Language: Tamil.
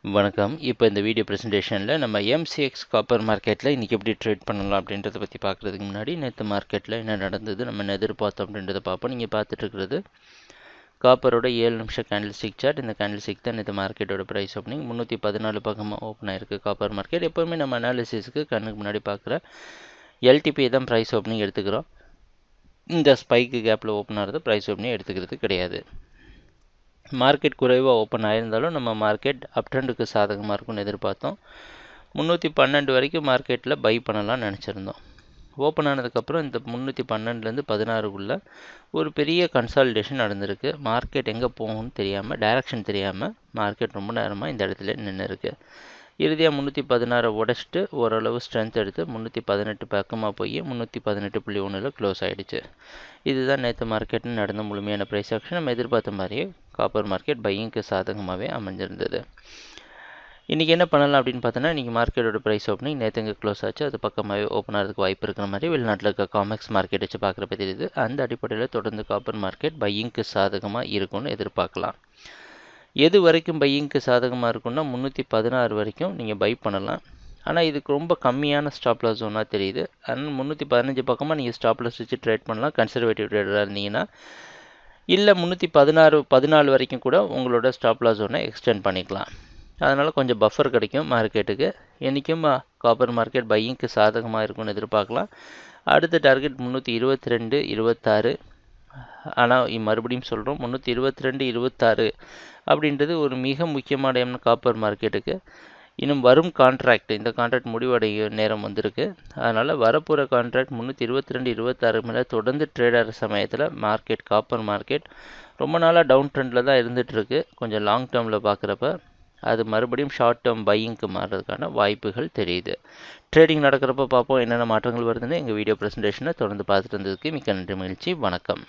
வணக்கம். இப்போ இந்த வீடியோ ப்ரெசன்டேஷனில் நம்ம எம்சிஎக்ஸ் காப்பர் மார்க்கெட்டில் இன்றைக்கி எப்படி ட்ரேட் பண்ணலாம் அப்படின்றத பற்றி பார்க்குறதுக்கு முன்னாடி நேற்று மார்க்கெட்டில் என்ன நடந்தது, நம்ம என்ன எதிர்பார்த்தோம் அப்படின்றத பார்ப்போம். நீங்கள் பார்த்துட்டு இருக்கிறது காப்பரோட 7 நிமிஷம் கேண்டில் ஸ்டிக் சார்ட். இந்த கேண்டில் ஸ்டிக் தான் நேற்று மார்க்கெட்டோட ப்ரைஸ் ஓப்பனிங் 314 பக்கமாக ஓப்பன் ஆயிருக்கு காப்பர் மார்க்கெட். எப்போவுமே நம்ம அனாலிசிஸ்க்கு கண்ணுக்கு முன்னாடி பார்க்குற எல்டிபி தான் ப்ரைஸ் ஓப்பனிங் எடுத்துக்கிறோம். இந்த ஸ்பைக்கு கேப்பில் ஓப்பன் ஆகிறது ப்ரைஸ் ஓப்பனிங் எடுத்துக்கிறது கிடையாது. மார்க்கெட் குறைவாக ஓப்பன் ஆயிருந்தாலும் நம்ம மார்க்கெட் அப் ட்ரெண்டுக்கு சாதகமாக இருக்கும்னு எதிர்பார்த்தோம். 312 வரைக்கும் மார்க்கெட்டில் பை பண்ணலாம்னு நினச்சிருந்தோம். ஓப்பன் ஆனதுக்கப்புறம் இந்த 312லேருந்து 16க்குள்ளே ஒரு பெரிய கன்சாலிடேஷன் நடந்திருக்கு. மார்க்கெட் எங்கே போகும்னு தெரியாமல், டைரக்ஷன் தெரியாமல் மார்க்கெட் ரொம்ப நேரமாக இந்த இடத்துல நின்று இருக்குது. இறுதியாக 316 உடச்சிட்டு ஓரளவு ஸ்ட்ரென்த் எடுத்து 318 பக்கமாக போய் 318.1 க்ளோஸ் ஆகிடுச்சு. இதுதான் நேற்று மார்க்கெட்டில் நடந்த முழுமையான ப்ரைஸ் ஆக்ஷன். நம்ம எதிர்பார்த்த மாதிரியே காப்பர் மார்க்கெட் பையிங்க்கு சாதகமாகவே அமைஞ்சிருந்தது. இன்றைக்கி என்ன பண்ணலாம் அப்படின்னு பார்த்தோன்னா, இன்றைக்கி மார்க்கெட்டோட ப்ரைஸ் ஓப்பனிங் நேற்று எங்கே க்ளோஸ் ஆச்சு அது பக்கமாகவே ஓப்பன் ஆகிறதுக்கு வாய்ப்பு இருக்கிற மாதிரி வெளிநாட்டில் இருக்க காமெக்ஸ் மார்க்கெட் வச்சு பார்க்குறப்ப தெரியுது. அந்த அடிப்படையில் தொடர்ந்து காப்பர் மார்க்கெட் பையிங்க்கு சாதகமாக இருக்கும்னு எதிர்பார்க்கலாம். எது வரைக்கும் பையிங்க்கு சாதகமாக இருக்குன்னா 316 வரைக்கும் நீங்கள் பை பண்ணலாம். ஆனால் இதுக்கு ரொம்ப கம்மியான ஸ்டாப் லாஸ் ஜோனாக தெரியுது. அதனால் 315 பக்கமாக நீங்கள் ஸ்டாப் லாஸ் வச்சு ட்ரேட் பண்ணலாம் கன்சர்வேட்டிவ் ட்ரேடராக இருந்தீங்கன்னா. இல்லை 314 வரைக்கும் கூட உங்களோட ஸ்டாப் லாஸ் ஜோனை எக்ஸ்டெண்ட் பண்ணிக்கலாம். அதனால் கொஞ்சம் பஃபர் கிடைக்கும் மார்க்கெட்டுக்கு. என்றைக்கும் காப்பர் மார்க்கெட் பையிங்க்கு சாதகமாக இருக்கும்னு எதிர்பார்க்கலாம். அடுத்த டார்கெட் 322, 26. ஆனால் மறுபடியும் சொல்கிறோம் 322, 26 அப்படின்றது ஒரு மிக முக்கியமான காப்பர் மார்க்கெட்டுக்கு. இன்னும் வரும் கான்ட்ராக்ட், இந்த கான்ட்ராக்ட் முடிவடைய நேரம் வந்திருக்கு. அதனால் வரப்போகிற கான்ட்ராக்ட் 322, 26 மேலே தொடர்ந்து ட்ரேட் ஆகிற சமயத்தில் மார்க்கெட் காப்பர் மார்க்கெட் ரொம்ப நாளாக டவுன் ட்ரெண்டில் தான் இருந்துகிட்ருக்கு. கொஞ்சம் லாங் டேர்மில் பார்க்குறப்ப அது மறுபடியும் ஷார்ட் டேர்ம் பையிங்க்கு மாறுறதுக்கான வாய்ப்புகள் தெரியுது. ட்ரேடிங் நடக்கிறப்ப பார்ப்போம் என்னென்ன மாற்றங்கள் வருதுன்னு. எங்கள் வீடியோ ப்ரெசன்டேஷனை தொடர்ந்து பார்த்துட்டு இருந்ததுக்கு மிக்க நன்றி, மகிழ்ச்சி, வணக்கம்.